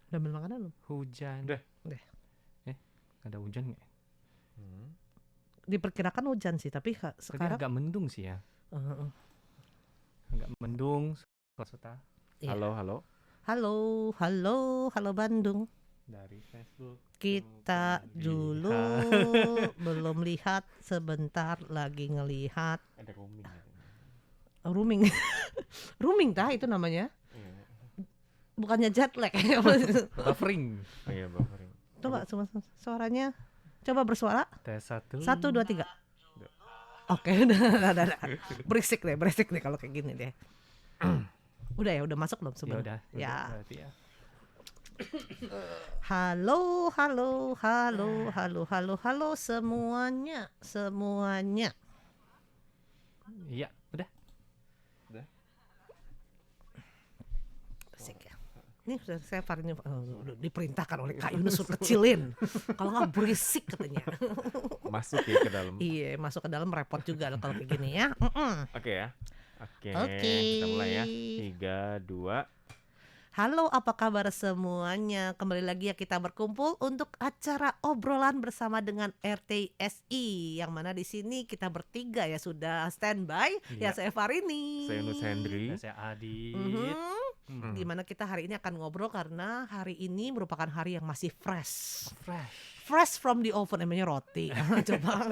Udah ambil makanan belum? Hujan. Udah. Ada hujan nggak? Diperkirakan hujan sih, tapi Tadi sekarang agak mendung sih ya. Heeh. Agak mendung. Kota Iya. Halo. Halo Bandung. dari Facebook. Kita Belum dulu dilihat. belum lihat, sebentar lagi ngelihat. Ada roaming. Rooming. Rooming tah itu namanya. Iya. Bukannya jet lag. Buffering. Oh iya, buffering. Coba suaranya. Coba bersuara. Tes 1. 1 2 3. Oke, udah. Berisik deh kalau kayak gini deh. Udah masuk belum Ya sebenarnya? udah. Ya. Berarti ya. Halo semuanya. Iya, udah. Berisik ya. Ini sudah saya Farin diperintahkan oleh Kak Yunus suruh kecilin. Kalau nggak berisik katanya. Masuk ya ke dalam. Iya, masuk ke dalam repot juga kalau kayak gini ya. Oke ya. Oke. Oke. Kita mulai ya. 3, 2. Halo, apa kabar semuanya? Kembali lagi ya kita berkumpul untuk acara obrolan bersama dengan RTSI, yang mana di sini kita bertiga ya sudah standby. Ya Iya. saya Farini. Saya Yunus Hendri. Dan saya Adit. Di mana kita hari ini akan ngobrol karena hari ini merupakan hari yang masih fresh. Fresh from the oven, namanya roti. Coba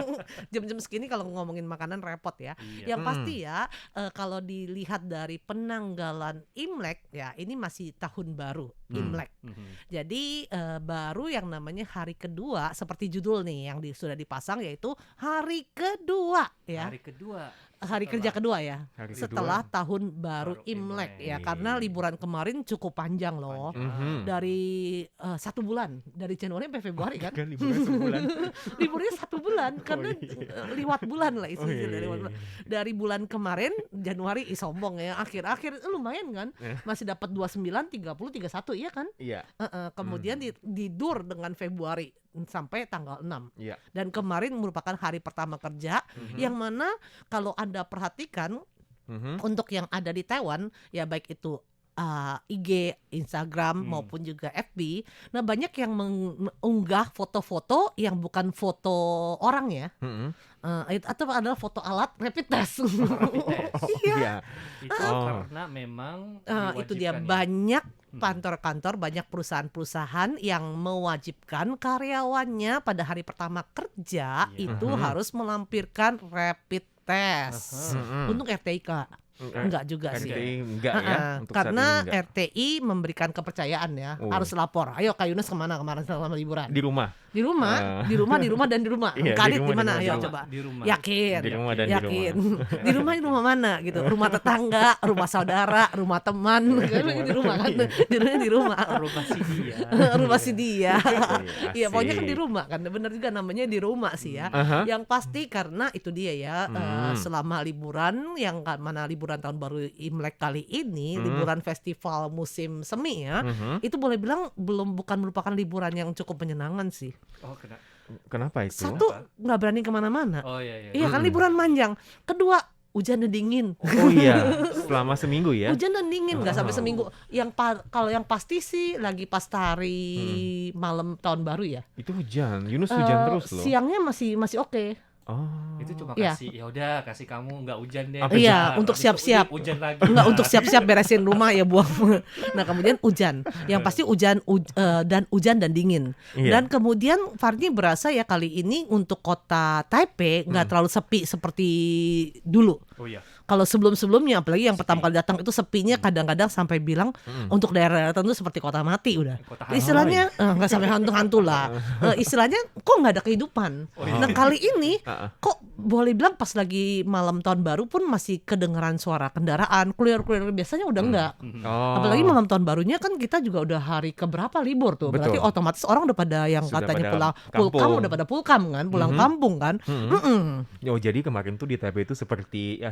jam-jam segini kalau ngomongin makanan repot ya. Iya. Yang pasti ya kalau dilihat dari penanggalan Imlek ya, ini masih tahun baru Imlek. Jadi baru yang namanya hari kedua seperti judul nih yang sudah dipasang, yaitu hari kedua ya. Hari kerja kedua ya. Hari Setelah kedua. tahun baru Baru Imlek Imlek. ya, karena liburan kemarin cukup panjang loh. Dari 1 bulan, dari Januari sampai Februari kan. Kan liburan sebulan. Liburnya 1 bulan karena iya. liwat bulan lah istilahnya. iya. Liwat bulan. Dari bulan kemarin Januari sombong ya, akhir lumayan kan, masih dapat 29, 30, 31 iya kan. Iya. Kemudian didur dengan Februari sampai tanggal 6. Iya. Dan kemarin merupakan hari pertama kerja, yang mana kalau Anda perhatikan untuk yang ada di Taiwan ya, baik itu IG, Instagram maupun juga FB. Nah, banyak yang mengunggah foto-foto yang bukan foto orang ya. Atau adalah foto alat rapid test. Iya. Itu karena memang Itu dia, diwajibkan ya. banyak kantor-kantor, banyak perusahaan-perusahaan yang mewajibkan karyawannya pada hari pertama kerja itu harus melampirkan rapid test. Untuk RTI enggak juga sih. RTI enggak ya. Untuk saat Karena ini enggak. RTI memberikan kepercayaan ya, harus lapor. Ayo Kak Yunus kemana kemarin selama liburan? Di rumah. Di rumah. Iya, di Kadit rumah, di mana? di Ayo rumah. coba. Di rumah. Yakin. Di rumah dan di Yakin. Di rumah mana gitu? Rumah tetangga, rumah saudara, rumah teman. Di rumah kan. Di rumah. Rumah si dia. Rumah si dia. Iya, pokoknya kan asik. di rumah kan. Benar juga namanya di rumah sih ya. Yang pasti karena itu dia ya, selama liburan yang mana liburan tahun baru Imlek kali ini, liburan festival musim semi ya, itu boleh bilang bukan merupakan liburan yang cukup menyenangkan sih. Oh, Kenapa itu? Satu, nggak berani kemana-mana. Oh iya. Iya kan, liburan panjang. Kedua, hujan dan dingin. Oh iya, selama seminggu ya. Hujan dan dingin nggak sampai seminggu. Kalau yang pasti sih lagi pas hari malam tahun baru ya. Itu hujan. Yunus hujan terus loh. Siangnya masih oke. Oh. Itu cuma Iya. kasih kamu nggak hujan deh. Apa Iya, untuk Habis itu siap-siap. Hujan lagi. Enggak, untuk siap-siap beresin rumah ya, buang. Nah, kemudian hujan. Yang pasti hujan dan dingin. Iya. Dan kemudian Farni berasa ya kali ini untuk kota Taipei nggak terlalu sepi seperti dulu. Oh iya. Kalau sebelum-sebelumnya, apalagi yang pertama kali datang itu sepinya kadang-kadang sampai bilang untuk daerah tertentu seperti kota mati udah. Kota Istilahnya nggak sampai hantu-hantu lah. Istilahnya kok nggak ada kehidupan. Nah, kali ini kok boleh bilang pas lagi malam tahun baru pun masih kedengeran suara kendaraan keluar. Biasanya udah enggak. Oh. Apalagi malam tahun barunya kan kita juga udah hari keberapa libur tuh. Berarti Betul. otomatis orang udah pada yang Sudah katanya pada pulang kampung. pulkam, udah pada pulkam kan, pulang kampung kan. Oh, jadi kemarin tuh di Taipei itu seperti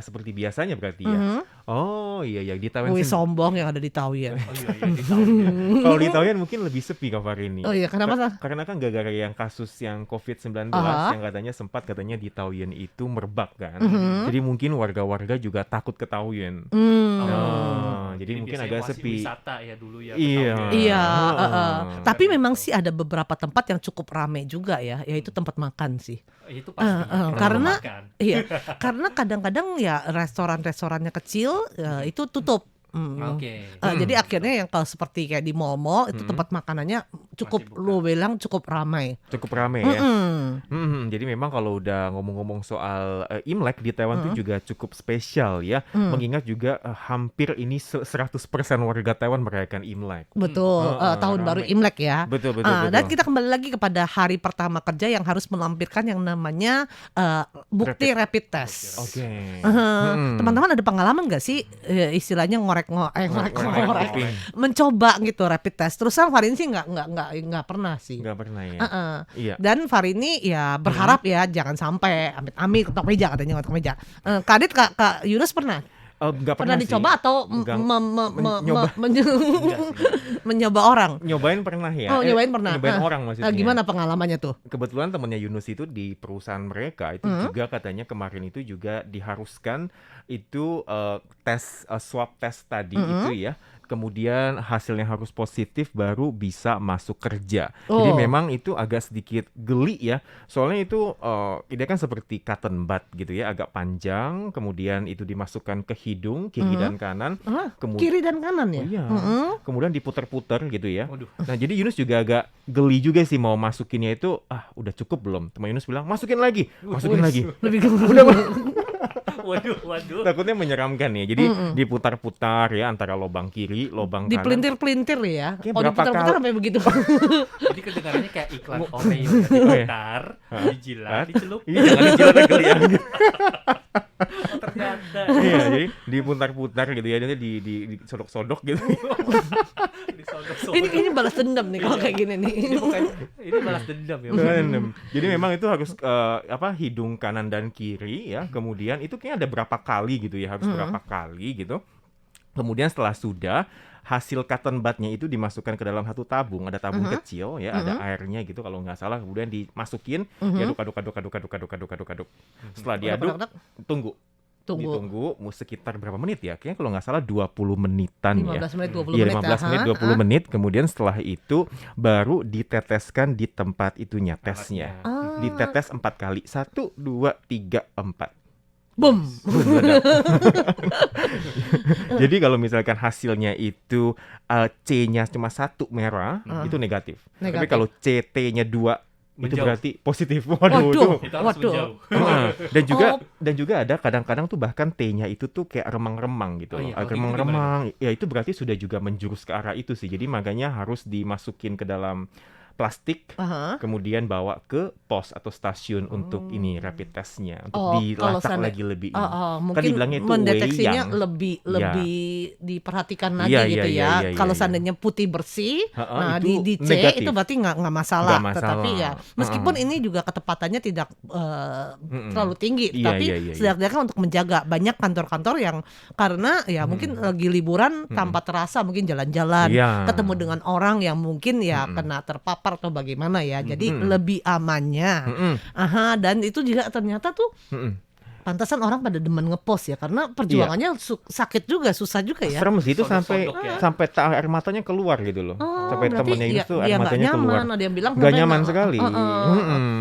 biasanya berarti ya. Oh iya di Taoyuan Wih sombong yang ada di Taoyuan. Oh iya di Taoyuan. Kalau di Taoyuan mungkin lebih sepi kabar ini. Oh iya, kenapa? Karena kan gara-gara yang kasus yang COVID-19 yang katanya di Taoyuan itu merebak kan. Jadi mungkin warga-warga juga takut ke Taoyuan. Jadi mungkin agak sepi. Wisata ya dulu ya. Iya. Tapi memang sih ada beberapa tempat yang cukup ramai juga ya, yaitu tempat makan sih. Itu pasti. Karena karena kadang-kadang ya restorannya kecil itu tutup. Jadi akhirnya yang kalau seperti kayak di mall-mall itu tempat makanannya lo bilang cukup ramai. Cukup ramai ya. Jadi memang kalau udah ngomong-ngomong soal Imlek di Taiwan itu juga cukup spesial ya. Mengingat juga hampir ini 100% warga Taiwan merayakan Imlek. Betul, tahun baru Imlek ya. Betul. Dan kita kembali lagi kepada hari pertama kerja yang harus melampirkan yang namanya bukti rapid test. Oke. Teman-teman ada pengalaman nggak sih istilahnya ngorek mencoba gitu rapid test? Terus Farini sih nggak pernah sih. Nggak pernah ya. Iya. Dan Farini ya berharap ya jangan sampai amit-amit ketok meja katanya ketok meja. Kak Yunus pernah? Nggak pernah dicoba atau mencoba orang? Nyobain pernah ya. Nyobain pernah. Nyobain orang maksudnya. Gimana pengalamannya tuh? Kebetulan temennya Yunus itu di perusahaan mereka itu juga katanya kemarin itu juga diharuskan itu swab test tadi itu ya. Kemudian hasilnya harus positif baru bisa masuk kerja. Jadi memang itu agak sedikit geli ya. Soalnya itu ini kan seperti cotton bud gitu ya, agak panjang. Kemudian itu dimasukkan ke hidung kiri dan kanan. Kiri dan kanan ya? Iya. Kemudian diputer-puter gitu ya. Nah jadi Yunus juga agak geli juga sih mau masukinnya itu. Udah cukup belum? Teman Yunus bilang masukin lagi. Lebih Waduh. Takutnya menyeramkan ya. Jadi diputar-putar ya antara lobang kiri, lobang kanan. Dipelintir-pelintir ya. Diputar-putar sampai begitu. Jadi kedengarannya kayak iklan Oreo diputar, dijilat, dicelup. Iya, jangan dijilat geli ya. Ternyata. Iya, jadi diputar-putar gitu ya, nanti disodok-sodok gitu. Ini balas dendam nih kalau kayak gini nih. Ini balas dendam ya. Jadi memang itu harus hidung kanan dan kiri ya. Kemudian itu kayaknya ada berapa kali gitu ya, harus berapa kali gitu. Kemudian setelah sudah hasil cotton budnya itu dimasukkan ke dalam satu tabung, ada tabung kecil ya, ada airnya gitu kalau nggak salah, kemudian dimasukin, diaduk. Setelah diaduk, ditunggu sekitar berapa menit ya? Kayaknya kalau nggak salah 20 menitan 15 menit, 20 ya. menit. 15 menit, 20 menit. Kemudian setelah itu baru diteteskan di tempat itunya tesnya. Ditetes 4 kali. 1, 2, 3, 4. Boom. Jadi kalau misalkan hasilnya itu C-nya cuma 1 merah, itu negatif. Tapi kalau CT-nya 2 itu berarti positif. Waduh. Dan juga ada kadang-kadang tuh bahkan T-nya itu tuh kayak remang-remang gitu. Remang-remang. Ya itu berarti sudah juga menjurus ke arah itu sih. Jadi makanya harus dimasukin ke dalam plastik, kemudian bawa ke pos atau stasiun untuk ini rapid testnya, untuk dilacak lagi lebih ini. Mungkin kan dibilangnya itu mendeteksinya Wei lebih diperhatikan lagi gitu ya. Kalau seandainya putih bersih, nah di C negatif. Itu berarti nggak masalah. Tetapi ya meskipun ini juga ketepatannya tidak terlalu tinggi, tapi setidaknya untuk menjaga banyak kantor-kantor yang karena ya mungkin lagi liburan tanpa terasa mungkin jalan-jalan, ketemu dengan orang yang mungkin ya kena terpapar atau bagaimana ya. Jadi lebih amannya. Dan itu juga ternyata tuh pantasan orang pada demen ngepost ya, karena perjuangannya sakit juga, susah juga ya. Serem sih itu sampai air matanya keluar gitu loh. Sampai temennya itu air matanya keluar. Ada yang bilang gak nyaman sekali.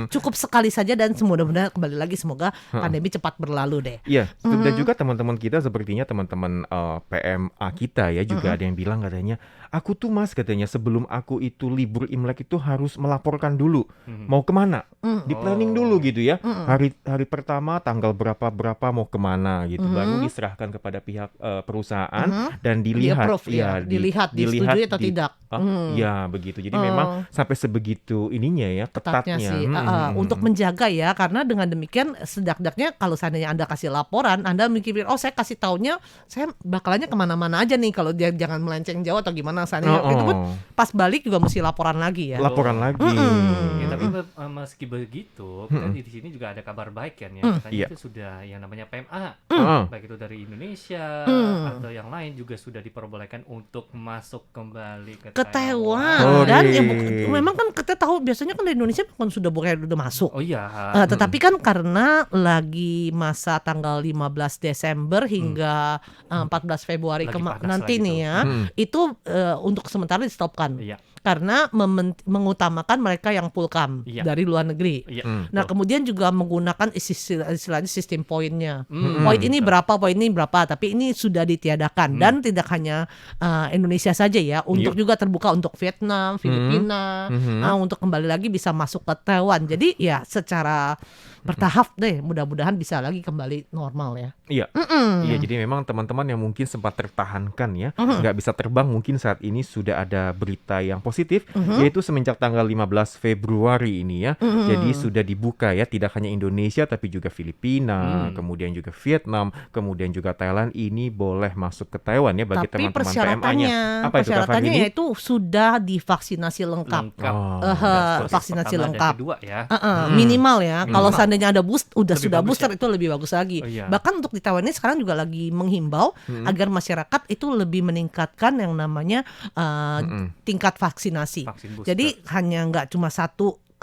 Cukup sekali saja dan mudah-mudahan kembali lagi semoga pandemi cepat berlalu deh. Iya, dan juga teman-teman kita sepertinya teman-teman PMA kita ya juga ada yang bilang katanya, aku tuh Mas katanya sebelum aku itu libur Imlek itu harus melaporkan dulu mau kemana, di planning dulu gitu ya. Hari pertama tanggal berapa mau kemana gitu, baru diserahkan kepada pihak perusahaan dan dilihat dilihat disetujui atau tidak. Ya begitu. Jadi memang sampai sebegitu ininya ya, ketatnya sih. Untuk menjaga ya, karena dengan demikian sedakdaknya kalau seandainya Anda kasih laporan, Anda mikir saya kasih taunya saya bakalannya kemana-mana aja nih kalau dia jangan melenceng jauh atau gimana seandainya itu pun pas balik juga mesti laporan lagi ya. Laporan lagi. Ya, tapi meski begitu kan di sini juga ada kabar baik kan ya, katanya itu sudah ada yang namanya PMA, baik itu dari Indonesia atau yang lain juga sudah diperbolehkan untuk masuk kembali ke Taiwan. Dan ya, memang kan kita tahu biasanya kan di Indonesia kan sudah masuk. Oh iya. Tetapi kan karena lagi masa tanggal 15 Desember hingga 14 Februari nanti nih ya, itu untuk sementara di-stopkan. Iya. Karena mengutamakan mereka yang pulkam dari luar negeri. Nah, kemudian juga menggunakan istilahnya sistem poinnya. Poin ini berapa, poin ini berapa, tapi ini sudah ditiadakan dan tidak hanya Indonesia saja ya, untuk juga terbuka untuk Vietnam, Filipina, untuk kembali lagi bisa masuk ke Taiwan. Jadi ya secara bertahap deh, mudah-mudahan bisa lagi kembali normal ya. Iya, iya. Jadi memang teman-teman yang mungkin sempat tertahankan ya, nggak bisa terbang, mungkin saat ini sudah ada berita yang positif, yaitu semenjak tanggal 15 Februari ini ya. Jadi sudah dibuka ya, tidak hanya Indonesia tapi juga Filipina, kemudian juga Vietnam, kemudian juga Thailand ini boleh masuk ke Taiwan ya bagi tapi teman-teman PMA-nya. Apa itu, Kak persyaratannya Fahmi? yaitu sudah divaksinasi lengkap. Vaksinasi lengkap. Kedua ya. Minimal ya. Kalau seandainya ada sudah booster ya? itu lebih bagus lagi. Bahkan untuk di Taiwan ini sekarang juga lagi menghimbau agar masyarakat itu lebih meningkatkan yang namanya tingkat vaksinasi. Jadi hanya nggak cuma 1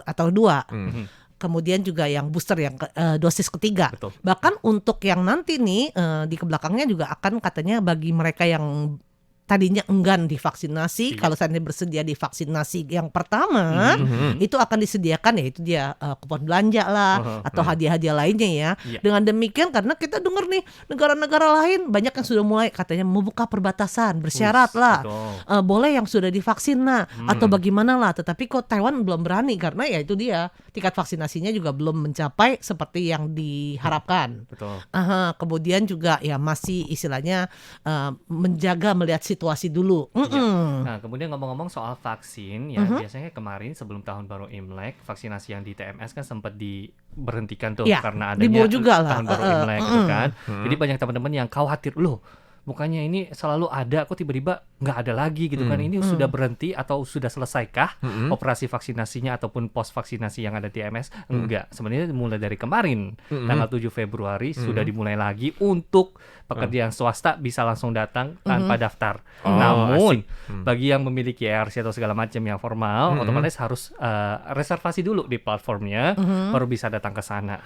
atau 2. Kemudian juga yang booster yang dosis ketiga. Betul. Bahkan untuk yang nanti nih di belakangnya juga akan katanya bagi mereka yang tadinya enggan divaksinasi, kalau seandainya bersedia divaksinasi yang pertama, itu akan disediakan ya itu dia kupon belanja lah atau hadiah-hadiah lainnya ya. Dengan demikian karena kita dengar nih negara-negara lain banyak yang sudah mulai katanya membuka perbatasan, bersyarat lah, boleh yang sudah divaksin atau bagaimana lah. Tetapi kok Taiwan belum berani karena ya itu dia tingkat vaksinasinya juga belum mencapai seperti yang diharapkan. Betul. Kemudian juga ya masih istilahnya menjaga melihat situasi dulu. Nah, kemudian ngomong-ngomong soal vaksin ya, biasanya kemarin sebelum tahun baru Imlek, vaksinasi yang di TMS kan sempat diberhentikan tuh karena adanya juga lah. tahun baru Imlek gitu kan. Jadi banyak teman-teman yang khawatir, loh bukannya ini selalu ada, kok tiba-tiba nggak ada lagi gitu kan. Ini sudah berhenti atau sudah selesaikah operasi vaksinasinya ataupun pos vaksinasi yang ada di TMS? Enggak, sebenarnya mulai dari kemarin tanggal 7 Februari sudah dimulai lagi untuk pekerja yang swasta bisa langsung datang tanpa daftar. Namun bagi yang memiliki ARC atau segala macam yang formal, otomatis harus reservasi dulu di platformnya baru bisa datang ke sana.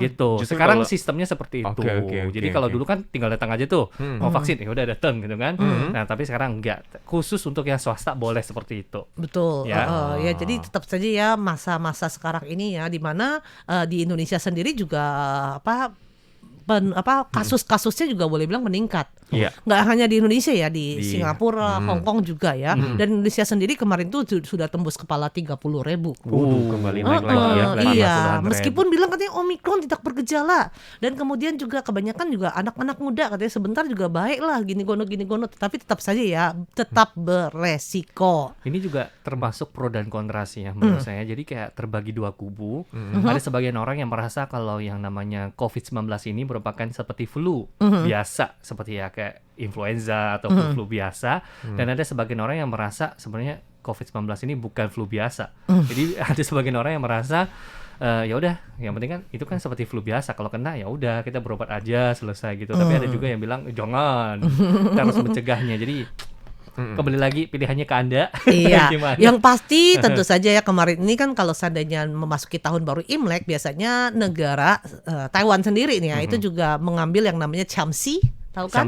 Gitu. Sekarang sistemnya seperti itu. Jadi kalau dulu kan tinggal datang aja tuh, mau vaksin ya udah datang gitu kan. Nah, tapi sekarang enggak. Khusus untuk yang swasta boleh seperti itu. Betul. Ya, jadi tetap saja ya masa-masa sekarang ini ya di mana di Indonesia sendiri juga kasus-kasusnya juga boleh bilang meningkat. Nggak hanya di Indonesia ya, di Singapura, Hong Kong juga ya. Dan Indonesia sendiri kemarin tuh sudah tembus kepala 30.000. Kembali naik lagi ya. Iya, meskipun bilang katanya Omikron tidak bergejala. Dan kemudian juga kebanyakan juga anak-anak muda katanya sebentar juga baik lah gini gono. Tapi tetap saja ya, tetap beresiko. Ini juga termasuk pro dan kontra sih ya menurut saya. Jadi kayak terbagi dua kubu. Ada sebagian orang yang merasa kalau yang namanya COVID-19 ini merupakan seperti flu biasa, seperti ya kayak influenza atau flu biasa. Dan ada sebagian orang yang merasa sebenarnya COVID-19 ini bukan flu biasa. Jadi ada sebagian orang yang merasa ya udah, yang penting kan itu kan seperti flu biasa, kalau kena ya udah kita berobat aja selesai gitu. Tapi ada juga yang bilang jangan, kita harus mencegahnya. Jadi kembali lagi pilihannya ke Anda. Iya. Yang pasti tentu saja ya kemarin ini kan kalau seandainya memasuki tahun baru Imlek biasanya negara Taiwan sendiri nih ya itu juga mengambil yang namanya Chamsi. Tahu kan?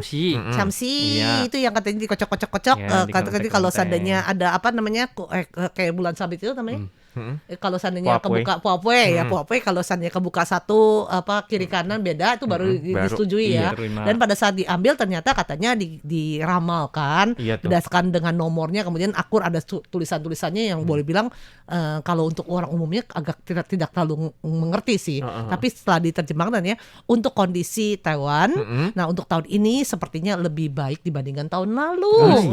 Chamsi itu yang katanya dikocok-kocok-kocok. Katanya kalau seandainya ada apa namanya kayak bulan sabit itu namanya. Kalau seandainya kebuka puapue ya puapue, kalau seandainya kebuka satu kiri kanan beda itu baru disetujui ya. Dan pada saat diambil ternyata katanya diramalkan berdasarkan dengan nomornya, kemudian akur ada tulisan-tulisannya yang boleh bilang kalau untuk orang umumnya agak tidak terlalu mengerti sih. Tapi setelah diterjemahkan ya untuk kondisi Taiwan, nah untuk tahun ini sepertinya lebih baik dibandingkan tahun lalu.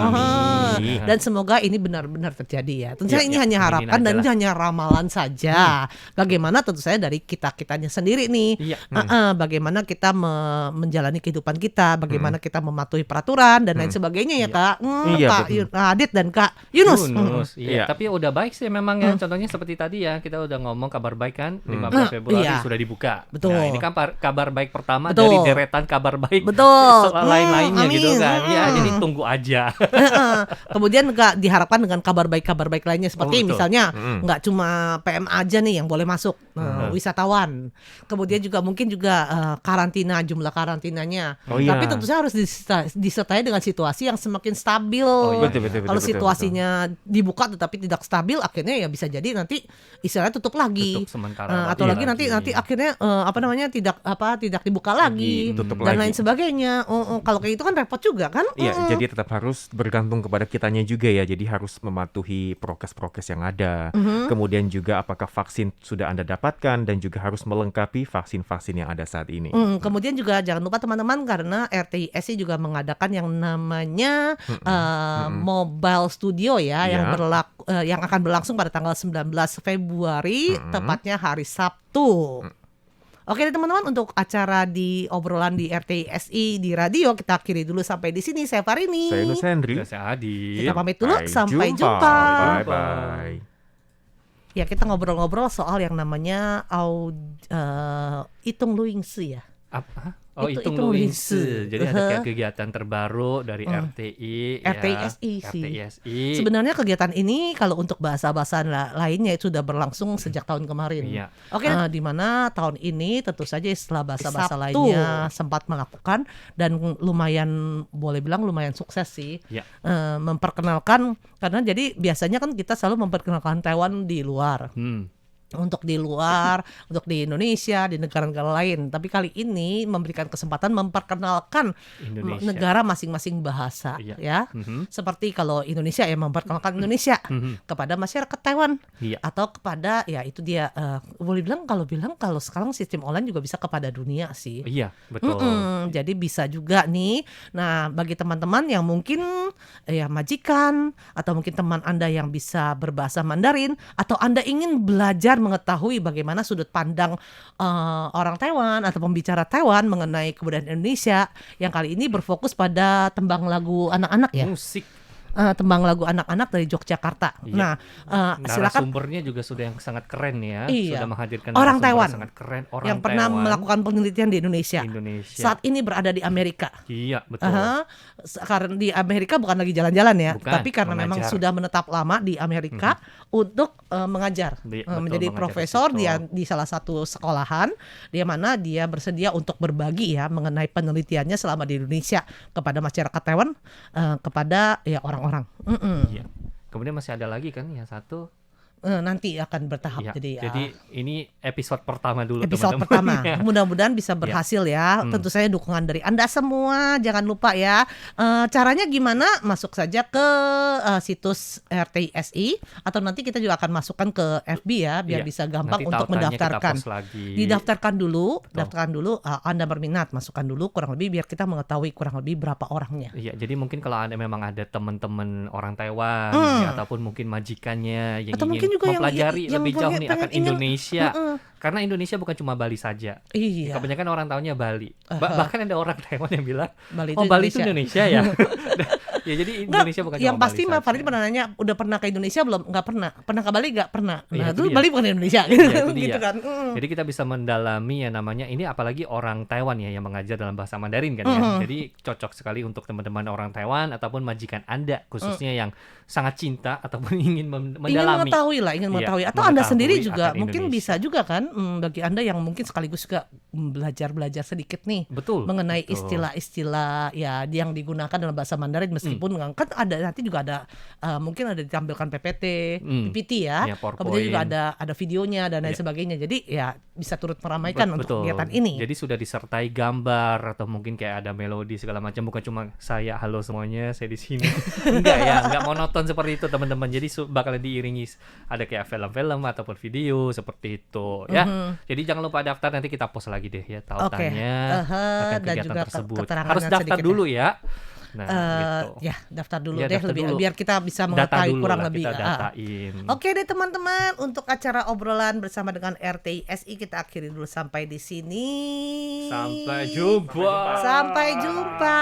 Dan semoga ini benar-benar terjadi ya. Tentunya ini hanya harapan dan ini hanya hanya ramalan saja. Bagaimana tentu saja dari kita-kitanya sendiri nih. Iya. Bagaimana kita menjalani kehidupan kita, bagaimana kita mematuhi peraturan dan lain sebagainya ya Kak. Iya, Kak betul. Adit dan Kak Yunus. Iya. Iya. Tapi udah baik sih memang ya. Contohnya seperti tadi ya, kita udah ngomong kabar baik kan 15 Februari Iya. sudah dibuka. Betul. Nah, ini kan kabar baik pertama Betul. dari deretan kabar baik Betul. lain-lainnya gitu Amin. kan. Ya, jadi tunggu aja. Kemudian nggak diharapkan dengan kabar baik lainnya seperti betul. misalnya nggak cuma PM aja nih yang boleh masuk, wisatawan. Kemudian juga mungkin juga karantina, jumlah karantinanya. Oh, iya. Tapi tentu saja harus disertai dengan situasi yang semakin stabil. iya. Betul. Kalau situasinya dibuka tetapi tidak stabil, akhirnya ya bisa jadi nanti istilahnya tutup lagi. Tutup sementara Atau lagi nanti akhirnya tidak dibuka lagi Tutup dan lagi. lain sebagainya. Kalau kayak itu kan repot juga kan? Iya, jadi tetap harus bergantung kepada kitanya juga ya. Jadi harus mematuhi prokes-prokes yang ada. Kemudian juga apakah vaksin sudah Anda dapatkan dan juga harus melengkapi vaksin-vaksin yang ada saat ini. Kemudian juga jangan lupa teman-teman karena RTISI juga mengadakan yang namanya Mobile Studio ya, Iya. yang akan berlangsung pada tanggal 19 Februari, tepatnya hari Sabtu. Oke deh teman-teman, untuk acara di obrolan di RTISI di radio kita akhiri dulu sampai di sini. Saya Farini. Saya Nus Hendri. Saya Adi. Kita pamit dulu, sampai jumpa. Bye-bye. Ya kita ngobrol-ngobrol soal yang namanya Itung Luingsi ya. Apa? Oh, Itu Itung Luingsi. Luingsi. Jadi ada kayak kegiatan terbaru dari RTI, RTISI ya. sih. RTISI. Sebenarnya kegiatan ini kalau untuk bahasa-bahasa lainnya itu sudah berlangsung sejak tahun kemarin. Iya. Oke, di mana tahun ini tentu saja setelah bahasa-bahasa lainnya sempat melakukan dan boleh bilang lumayan sukses sih. Iya. Memperkenalkan, karena jadi biasanya kan kita selalu memperkenalkan Taiwan di luar. Untuk di luar, untuk di Indonesia, di negara-negara lain. Tapi kali ini memberikan kesempatan memperkenalkan Indonesia. negara masing-masing bahasa, Iya. ya. Seperti kalau Indonesia ya memperkenalkan Indonesia kepada masyarakat Taiwan, Iya. atau kepada ya itu dia boleh bilang kalau sekarang sistem online juga bisa kepada dunia sih. Iya, betul. Jadi bisa juga nih. Nah, bagi teman-teman yang mungkin ya majikan atau mungkin teman Anda yang bisa berbahasa Mandarin atau Anda ingin belajar mengetahui bagaimana sudut pandang orang Taiwan atau pembicara Taiwan mengenai kebudayaan Indonesia yang kali ini berfokus pada tembang lagu anak-anak ya. Musik. Tembang lagu anak-anak dari Yogyakarta. Iya. Nah, silakan Narasumbernya juga sudah yang sangat keren ya. Iya. Sudah menghadirkan Orang narasumber Taiwan sangat keren. Orang yang pernah Taiwan, melakukan penelitian di Indonesia. Saat ini berada di Amerika. Iya, betul. Karena di Amerika bukan lagi jalan-jalan ya, Bukan, tapi karena memang mengajar. sudah menetap lama di Amerika untuk mengajar, Betul, menjadi mengajar profesor di situ. di salah satu sekolahan, di mana dia bersedia untuk berbagi ya mengenai penelitiannya selama di Indonesia kepada masyarakat Taiwan, kepada ya orang-orang. Iya. Kemudian masih ada lagi kan yang satu. Nanti akan bertahap. Iya. Jadi ini episode pertama dulu episode teman-teman. pertama. Mudah-mudahan bisa berhasil ya. Tentu saja dukungan dari Anda semua. Jangan lupa ya. Caranya gimana? Masuk saja ke situs RTISI atau nanti kita juga akan masukkan ke FB ya biar Iya. bisa gampang Nanti untuk tautannya kita mendaftarkan. post lagi. Didaftarkan dulu, Anda berminat, masukkan dulu kurang lebih biar kita mengetahui kurang lebih berapa orangnya. Iya, jadi mungkin kalau Anda memang ada teman-teman orang Taiwan ya, ataupun mungkin majikannya yang Atau ingin mungkin juga mempelajari yang lebih jauh pengen- nih akan ingin- Indonesia. Karena Indonesia bukan cuma Bali saja. Iya. Kebanyakan orang tahunya Bali. Bahkan ada orang Taiwan yang bilang, Bali Bali itu Indonesia ya. Ya jadi Indonesia bukan yang cuma pasti Bali Mbak Farid saja. pernah nanya udah pernah ke Indonesia belum? Nggak pernah. Pernah ke Bali nggak pernah. Iya, Nah itu itu dia. Bali bukan Indonesia Iya, itu gitu dia. kan. Jadi kita bisa mendalami ya namanya ini, apalagi orang Taiwan ya yang mengajar dalam bahasa Mandarin kan ya. Jadi cocok sekali untuk teman-teman orang Taiwan ataupun majikan Anda khususnya yang sangat cinta ataupun ingin Ingin mendalami. mengetahui lah, Iya, mengetahui. Atau Anda sendiri mengetahui juga akan mungkin Indonesia. bisa juga kan, bagi Anda yang mungkin sekaligus juga belajar sedikit nih Betul. mengenai betul. istilah-istilah ya yang digunakan dalam bahasa Mandarin, meskipun kan ada nanti juga ada mungkin ada ditampilkan PPT, PPT ya. Ya, PowerPoint. Kemudian juga ada videonya dan lain Iya. sebagainya. Jadi ya bisa turut meramaikan untuk Betul. kegiatan ini. Jadi sudah disertai gambar atau mungkin kayak ada melodi segala macam, bukan cuma saya halo semuanya saya di sini. Enggak ya, enggak monoton seperti itu teman-teman. Jadi bakalan diiringi ada kayak film-film ataupun video seperti itu ya. Jadi jangan lupa daftar, nanti kita post lagi deh ya tautannya akan dan kegiatan juga tersebut. keterangannya Harus daftar sedikit ya. dulu ya. Nah, gitu. Ya daftar dulu Ya, deh daftar lebih dulu. biar kita bisa Data mengetahui dulu kurang lah lebih. kita datain. Oke deh teman-teman, untuk acara obrolan bersama dengan RTISI kita akhiri dulu sampai di sini. Sampai jumpa. Sampai jumpa.